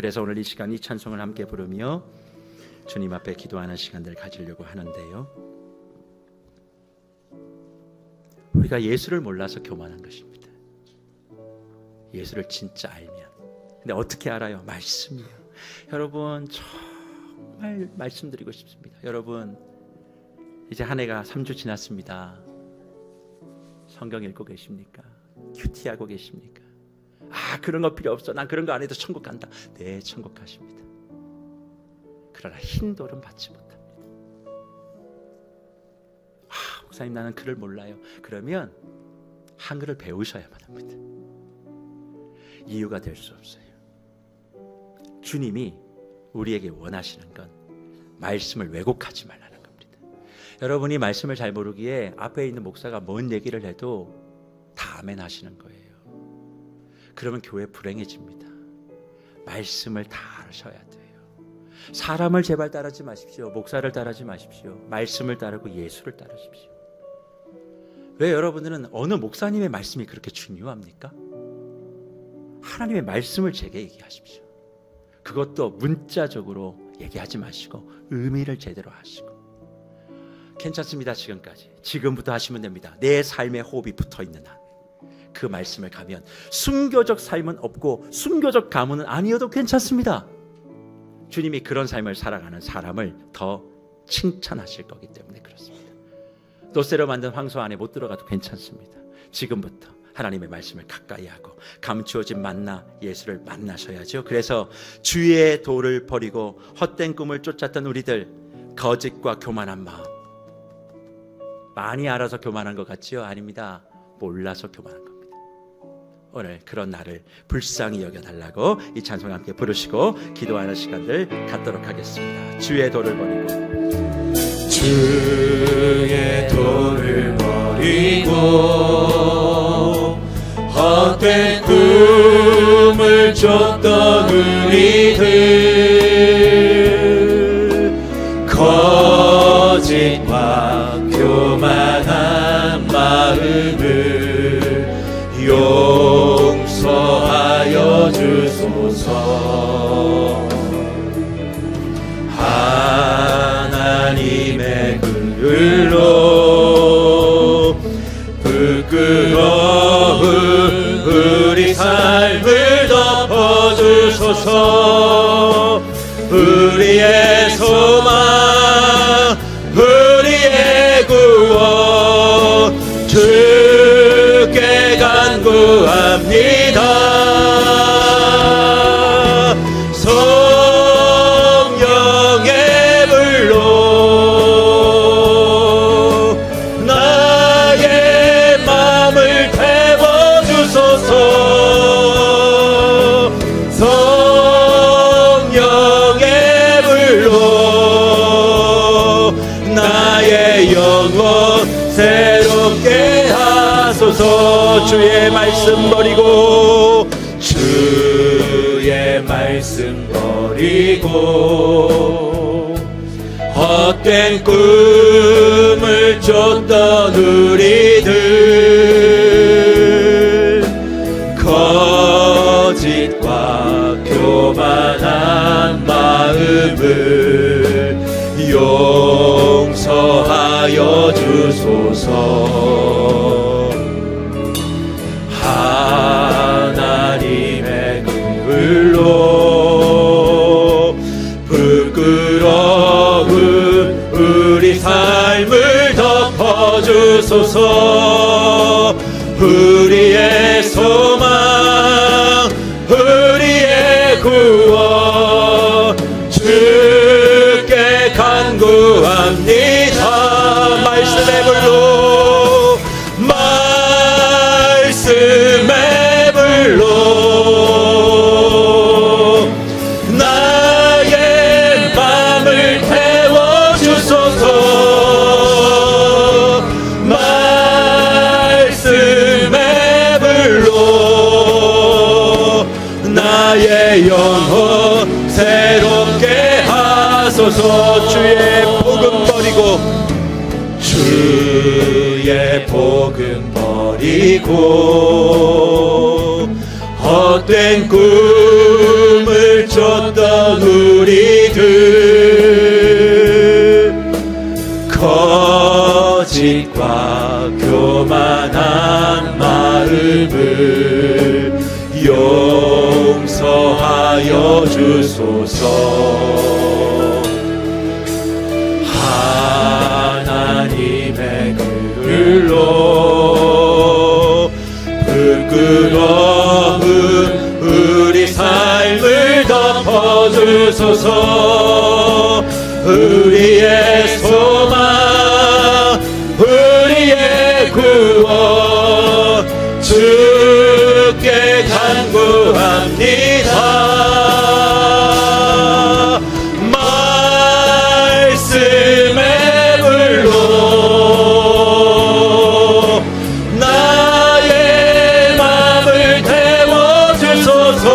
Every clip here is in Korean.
그래서 오늘 이 시간 이 찬송을 함께 부르며 주님 앞에 기도하는 시간들을 가지려고 하는데요, 우리가 예수를 몰라서 교만한 것입니다. 예수를 진짜 알면. 근데 어떻게 알아요? 말씀이에요. 여러분, 정말 말씀드리고 싶습니다. 여러분, 이제 한 해가 3주 지났습니다. 성경 읽고 계십니까? 큐티하고 계십니까? 그런 거 필요 없어, 난 그런 거 안 해도 천국 간다. 네, 천국 가십니다. 그러나 흰 돌은 받지 못합니다. 목사님, 나는 글을 몰라요. 그러면 한글을 배우셔야만 합니다. 이유가 될 수 없어요. 주님이 우리에게 원하시는 건 말씀을 왜곡하지 말라는 겁니다. 여러분이 말씀을 잘 모르기에 앞에 있는 목사가 뭔 얘기를 해도 다 아멘 하시는 거예요. 그러면 교회 불행해집니다. 말씀을 다 아셔야 돼요. 사람을 제발 따르지 마십시오. 목사를 따르지 마십시오. 말씀을 따르고 예수를 따르십시오. 왜 여러분들은 어느 목사님의 말씀이 그렇게 중요합니까? 하나님의 말씀을 제게 얘기하십시오. 그것도 문자적으로 얘기하지 마시고 의미를 제대로 하시고. 괜찮습니다. 지금부터 하시면 됩니다. 내 삶에 호흡이 붙어있는 한 그 말씀을 가면 순교적 삶은 없고 순교적 가문은 아니어도 괜찮습니다. 주님이 그런 삶을 살아가는 사람을 더 칭찬하실 거기 때문에 그렇습니다. 노쇠로 만든 황소 안에 못 들어가도 괜찮습니다. 지금부터 하나님의 말씀을 가까이 하고 감추어진 만나 예수를 만나셔야죠. 그래서 주의 도를 버리고 헛된 꿈을 쫓았던 우리들, 거짓과 교만한 마음, 많이 알아서 교만한 것 같지요? 아닙니다. 몰라서 교만한 겁니다. 오늘 그런 나를 불쌍히 여겨달라고 이 찬송 함께 부르시고 기도하는 시간들 갖도록 하겠습니다. 주의 도를 버리고, 주의 도를 버리고 헛된 꿈을 쫓던 우리들, 거짓과 교만한 마음을 용서하여 주소서. 하나님의 글로 부끄러운 우리 삶을 덮어주소서. 우리의 소망, 우리의 구원, 주께 간구합니다. 성령의 불로 나의 마음을 태워주소서. 성령의 불로 나의 영혼 새롭게 하소서. 주의 말씀 버리고, 주의 말씀 버리고 헛된 꿈을 쫓던 우리들, 거짓과 교만한 마음을 용서하여 주소서. 하나님의 글로 부끄러운 우리 삶을 덮어주소서. 우리의 소망, 우리의 구원, 주께 간구합니다. 말씀의 불로, 말씀의 불로 나의 맘을 태워주소서. 말씀의 불로 나의 영혼 새롭게 하소서. 주의 복음 버리고, 주의 복음 버리고 헛된 꿈을 쫓 가졌던 우리들 거짓과 교만한 마음을 용서하여 주소서. 하나님의 글로 부끄러운 우리 삶을 덮어주소서. 우리의 소망, 우리의 구원 주께 간구합니다. 말씀의 불로 나의 마음을 태워주소서.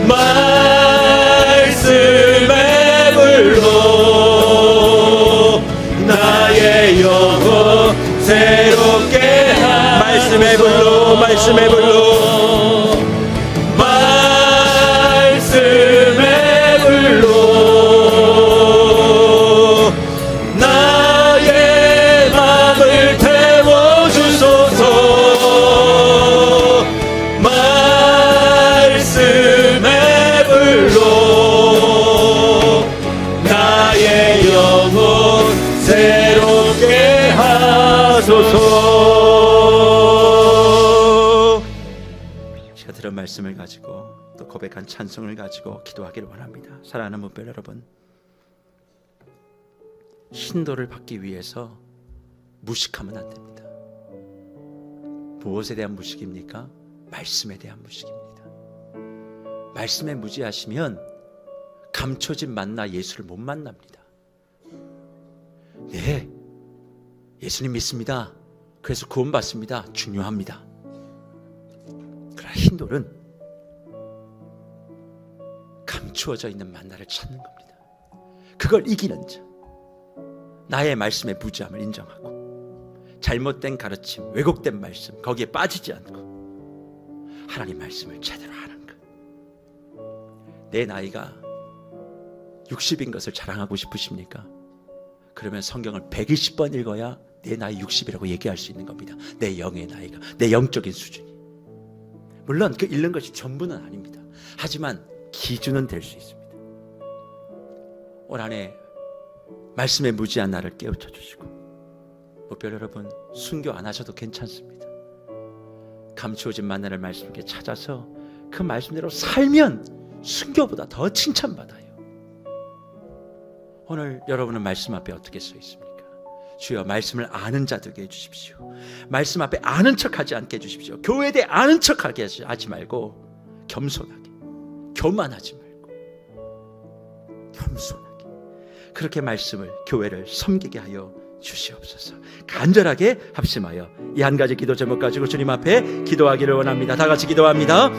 말씀의 불로 나의 영혼 새롭게 하소서. 말씀의 불로, 말씀의 불로, 말씀의 불로 나의 마음을 태워주소서. 말씀의 불로 나의 영혼 새롭게 하소서. 제가 들은 말씀을 가지고 또 고백한 찬송을 가지고 기도하기를 원합니다. 사랑하는 목별 여러분, 신도를 받기 위해서 무식하면 안 됩니다. 무엇에 대한 무식입니까? 말씀에 대한 무식입니다. 말씀에 무지하시면 감춰진 만나 예수를 못 만납니다. 네, 예수님 믿습니다. 그래서 구원받습니다. 중요합니다. 그러나 힌돌은 감추어져 있는 만나를 찾는 겁니다. 그걸 이기는 자, 나의 말씀의 무지함을 인정하고 잘못된 가르침, 왜곡된 말씀 거기에 빠지지 않고 하나님 말씀을 제대로 하는 것. 내 나이가 60인 것을 자랑하고 싶으십니까? 그러면 성경을 120번 읽어야 내 나이 60이라고 얘기할 수 있는 겁니다. 내 영의 나이가, 내 영적인 수준이. 물론 그 읽는 것이 전부는 아닙니다. 하지만 기준은 될 수 있습니다. 올 한 해 말씀에 무지한 나를 깨우쳐 주시고, 목별 여러분, 순교 안 하셔도 괜찮습니다. 감추어진 만나를 말씀께 찾아서 그 말씀대로 살면 순교보다 더 칭찬받아요. 오늘 여러분은 말씀 앞에 어떻게 서 있습니까? 주여, 말씀을 아는 자 되게 해주십시오. 말씀 앞에 아는 척하지 않게 해주십시오. 교회에 대해 아는 척하게 하지 말고 겸손하게, 교만하지 말고 겸손하게 그렇게 말씀을, 교회를 섬기게 하여 주시옵소서. 간절하게 합심하여 이 한 가지 기도 제목 가지고 주님 앞에 기도하기를 원합니다. 다 같이 기도합니다.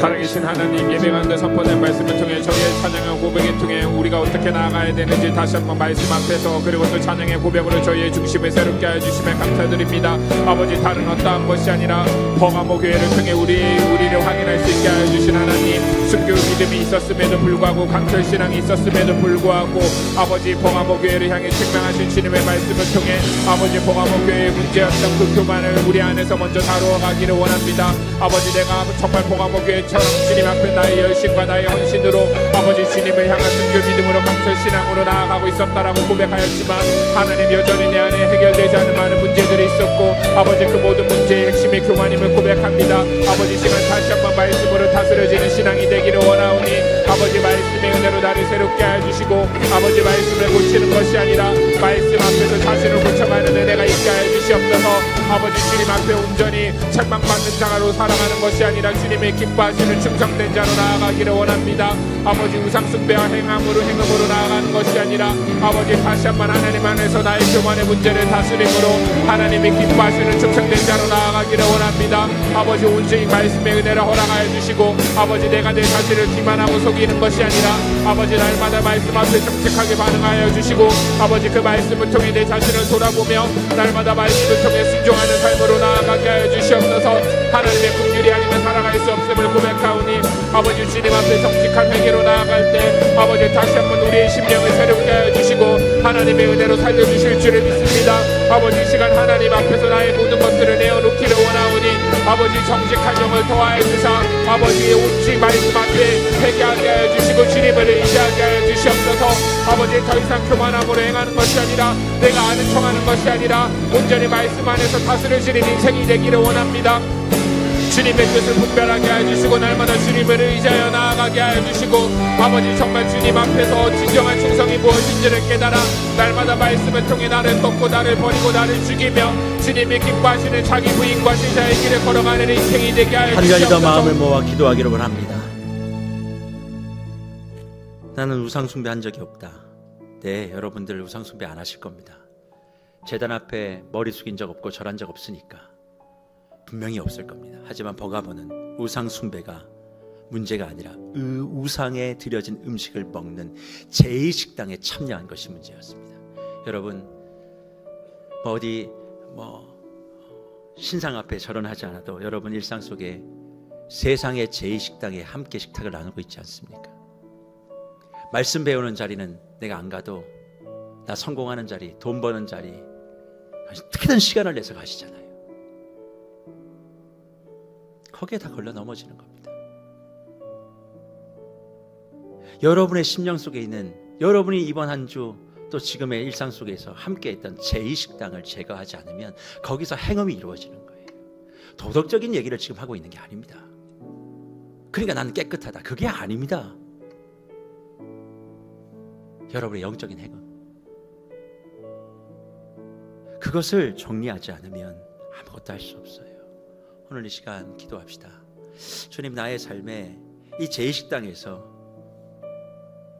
살아계신 하나님, 예배 가운데 선포된 말씀을 통해 저희의 찬양과 고백을 통해 우리가 어떻게 나아가야 되는지 다시 한번 말씀 앞에서, 그리고 또 찬양의 고백으로 저희의 중심을 새롭게 하여 주심에 감사드립니다. 아버지, 다른 어떠한 것이 아니라 범하모 교회를 통해 우리를 확인할 수 있게 하여 주신 하나님, 순교 믿음이 있었음에도 불구하고 강철신앙이 있었음에도 불구하고 아버지, 범하모 교회를 향해 책망하신 주님의 말씀을 통해 아버지, 범하모 교회의 문제였던 그 교만을 우리 안에서 먼저 다루어 가기를 원합니다. 아버지, 내가 정말 범하모 교회 처럼 주님 앞에 나의 열심과 나의 헌신으로 아버지 주님을 향한 순교 믿음으로 강철신앙으로 나아가고 있었다라고 고백하였지만 하나님, 여전히 내 안에 해결되지 않은 많은 문제들이 있었고 아버지, 그 모든 문제의 핵심이 교만임을 고백합니다. 아버지, 시간 다시 한번 말씀으로 다스려지는 신앙이 되기를 원하오니 아버지, 말씀의 은혜로 나를 새롭게 해주시고 아버지, 말씀을 고치는 것이 아니라 말씀 앞에서 자신을 고쳐가는 은혜가 있게 하여 주시옵소서. 아버지, 주님 앞에 온전히 책망받는 자로 살아가는 것이 아니라 주님의 기뻐하시는 충성된 자로 나아가기를 원합니다. 아버지, 우상숭배와 행음으로 나아가는 것이 아니라 아버지, 다시 한번 하나님 안에서 나의 교만의 문제를 다스림으로 하나님이 기뻐하시는 충성된 자로 나아가기를 원합니다. 아버지, 온전히 말씀의 은혜를 허락하여 주시고 아버지, 내가 내 자신을 기만하고 우기는 것이 아니라 아버지 날마다 말씀 앞에 정직하게 반응하여 주시고 아버지 그 말씀을 통해 내 자신을 돌아보며 날마다 말씀을 통해 순종하는 삶으로 나아가게 하여 주시옵소서. 하나님의 긍휼이 아니면 살아갈 수 없음을 고백하오니 아버지 주님 앞에 정직한 회개로 나아갈 때 아버지 다시 한번 우리의 심령을 새롭게 하여 주시고 하나님의 은혜로 살려주실 줄을 믿습니다. 아버지 이 시간 하나님 앞에서 나의 모든 것들을 내어놓기를 원하오니 아버지 정직한 영을 더하여 주사 아버지의 오직 말씀 앞에 회개하게 하여 주시고 주님을 의지하게 하여 주시옵소서. 아버지 더 이상 교만함으로 행하는 것이 아니라 내가 아는 척하는 것이 아니라 온전히 말씀 안에서 다스려지는 인생이 되기를 원합니다. 주님의 뜻을 분별하게 하여 주시고 날마다 주님을 의지하여 나아가게 하여 주시고 아버지 정말 주님 앞에서 진정한 충성이 무엇인지를 깨달아 날마다 말씀을 통해 나를 꺾고 나를 버리고 나를 죽이며 주님이 기뻐하시는 자기 부인과 제자의 길을 걸어가는 인생이 되게 하여 주시옵소서. 한 가지 더 마음을 모아 기도하기를 원합니다. 나는 우상숭배 한 적이 없다. 네, 여러분들 우상숭배 안 하실 겁니다. 제단 앞에 머리 숙인 적 없고 절한 적 없으니까 분명히 없을 겁니다. 하지만 버가보는 우상숭배가 문제가 아니라 우상에 드려진 음식을 먹는 제2식당에 참여한 것이 문제였습니다. 여러분 어디 신상 앞에 절언하지 않아도 여러분 일상 속에 세상의 제2식당에 함께 식탁을 나누고 있지 않습니까? 말씀 배우는 자리는 내가 안 가도 나 성공하는 자리, 돈 버는 자리 어떻게든 시간을 내서 가시잖아요. 거기에 다 걸려 넘어지는 겁니다. 여러분의 심령 속에 있는 여러분이 이번 한 주 또 지금의 일상 속에서 함께 했던 제2식당을 제거하지 않으면 거기서 행음이 이루어지는 거예요. 도덕적인 얘기를 지금 하고 있는 게 아닙니다. 그러니까 나는 깨끗하다. 그게 아닙니다. 여러분의 영적인 행음, 그것을 정리하지 않으면 아무것도 할 수 없어요. 오늘 이 시간 기도합시다. 주님, 나의 삶에 이 제2식당에서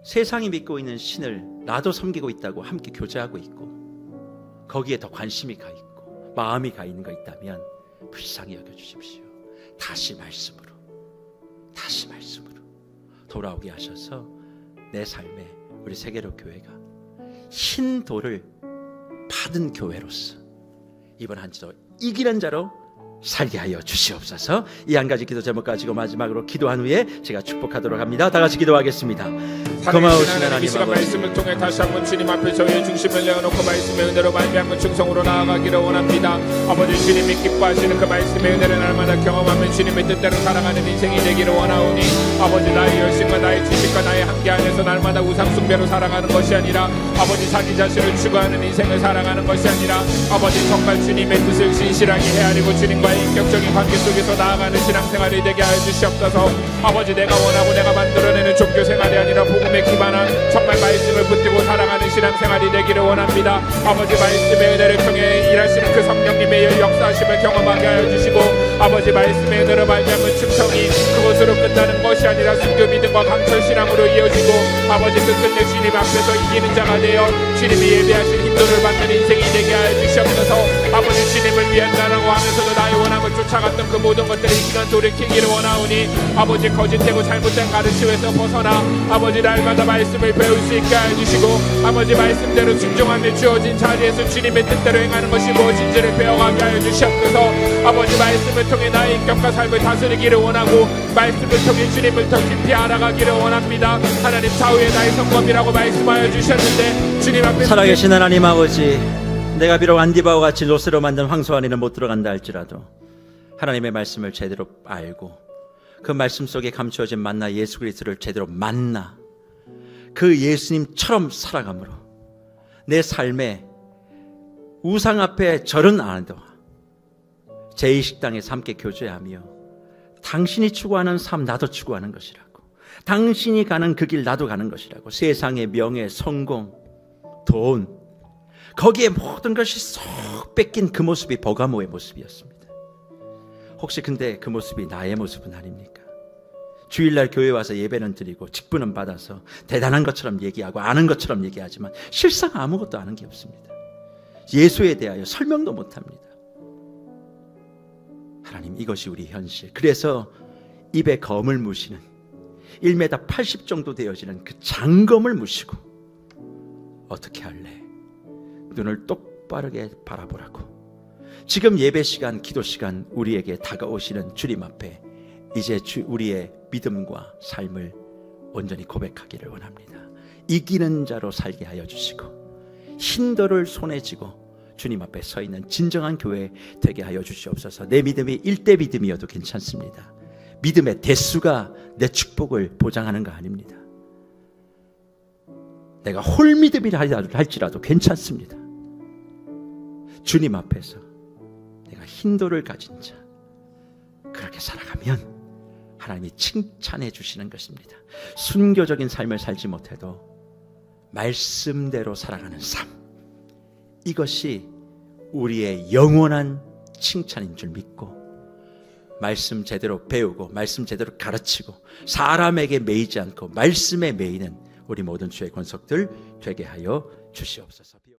세상이 믿고 있는 신을 나도 섬기고 있다고 함께 교제하고 있고 거기에 더 관심이 가 있고 마음이 가 있는 거 있다면 불쌍히 여겨주십시오. 다시 말씀으로 돌아오게 하셔서 내 삶에 우리 세계로 교회가 흰 돌을 받은 교회로서 이번 한 주도 이기는 자로 살게 하여 주시옵소서. 이 한 가지 기도 제목 가지고 마지막으로 기도한 후에 제가 축복하도록 합니다. 다 같이 기도하겠습니다. 고마우신 하나님 이 시간 아버지, 말씀을 통해 다시 한번 주님 앞에 저희의 중심을 내어놓고 말씀의 은혜로 말미암은 충성으로 나아가기를 원합니다. 아버지 주님이 기뻐하시는 그 말씀의 은혜를 날마다 경험하면 주님의 뜻대로 살아가는 인생이 되기를 원하오니 아버지 나의 열심과 나의 지식과 나의 한계 안에서 날마다 우상숭배로 살아가는 것이 아니라 아버지 자기 자신을 추구하는 인생을 살아가는 것이 아니라 아버지 정말 주님의 뜻을 신실하게 헤아리고 주님과의 인격적인 관계 속에서 나아가는 신앙생활이 되게 하여 주시옵소서. 아버지 내가 원하고 내가 만들어내는 종교생활이 아니라 복음에 기반한 정말 말씀을 붙들고 살아가는 신앙생활이 되기를 원합니다. 아버지 말씀의 은혜를 통해 일하시는 그 성령님의 역사하심을 경험하게 하여 주시고 아버지 말씀의 은혜로 말미암은 충성이 그것으로 끝나는 것이 아니라 순교 믿음과 강철 신앙으로 이어지고 아버지 그 끝내 주님 앞에서 이기는 자가 되어 주님이 예배하신 힘도를 받는 인생이 되게 하여 주시옵소서. 아버지 주님을 위한 자라고 하면서도 나의 원함을 쫓아갔던 그 모든 것들이 이 시간 돌이키기를 원하오니 아버지 거짓되고 잘못된 가르침에서 벗어나 아버지 날마다 말씀을 배울 수 있게 하여 주시고 아버지 말씀대로 순종하며 주어진 자리에서 주님의 뜻대로 행하는 것이 무엇인지를 배워가게 하여 주시옵소서. 아버지 말씀을 통해 나의 인격과 삶을 다스리기를 원하고 말씀을 통해 주님을 더 깊이 알아가기를 원합니다. 하나님 좌우의 나의 성검이라고 말씀하여 주셨는데 주님 앞에 살아계신 하나님 아버지, 내가 비록 안디바와 같이 롯으로 만든 황소 안에는 못 들어간다 할지라도 하나님의 말씀을 제대로 알고 그 말씀 속에 감추어진 만나 예수 그리스도를 제대로 만나 그 예수님처럼 살아감으로 내 삶에 우상 앞에 절은 안 하도 제2식당에서 함께 교제하며 당신이 추구하는 삶 나도 추구하는 것이라고, 당신이 가는 그 길 나도 가는 것이라고, 세상의 명예, 성공, 돈 거기에 모든 것이 쏙 뺏긴 그 모습이 버가모의 모습이었습니다. 혹시 근데 그 모습이 나의 모습은 아닙니까? 주일날 교회 와서 예배는 드리고 직분은 받아서 대단한 것처럼 얘기하고 아는 것처럼 얘기하지만 실상 아무것도 아는 게 없습니다. 예수에 대하여 설명도 못합니다. 하나님, 이것이 우리 현실. 그래서 입에 검을 무시는 1m 80 정도 되어지는 그 장검을 무시고 어떻게 할래? 눈을 똑바르게 바라보라고. 지금 예배 시간, 기도 시간 우리에게 다가오시는 주님 앞에 이제 우리의 믿음과 삶을 온전히 고백하기를 원합니다. 이기는 자로 살게 하여 주시고 흰돌을 손에 쥐고 주님 앞에 서 있는 진정한 교회 되게 하여 주시옵소서. 내 믿음이 1대 믿음이어도 괜찮습니다. 믿음의 대수가 내 축복을 보장하는 거 아닙니다. 내가 홀믿음이라 할지라도 괜찮습니다. 주님 앞에서 내가 흰돌을 가진 자, 그렇게 살아가면 하나님이 칭찬해 주시는 것입니다. 순교적인 삶을 살지 못해도 말씀대로 살아가는 삶, 이것이 우리의 영원한 칭찬인 줄 믿고 말씀 제대로 배우고 말씀 제대로 가르치고 사람에게 매이지 않고 말씀에 매이는 우리 모든 주의 권속들 되게 하여 주시옵소서.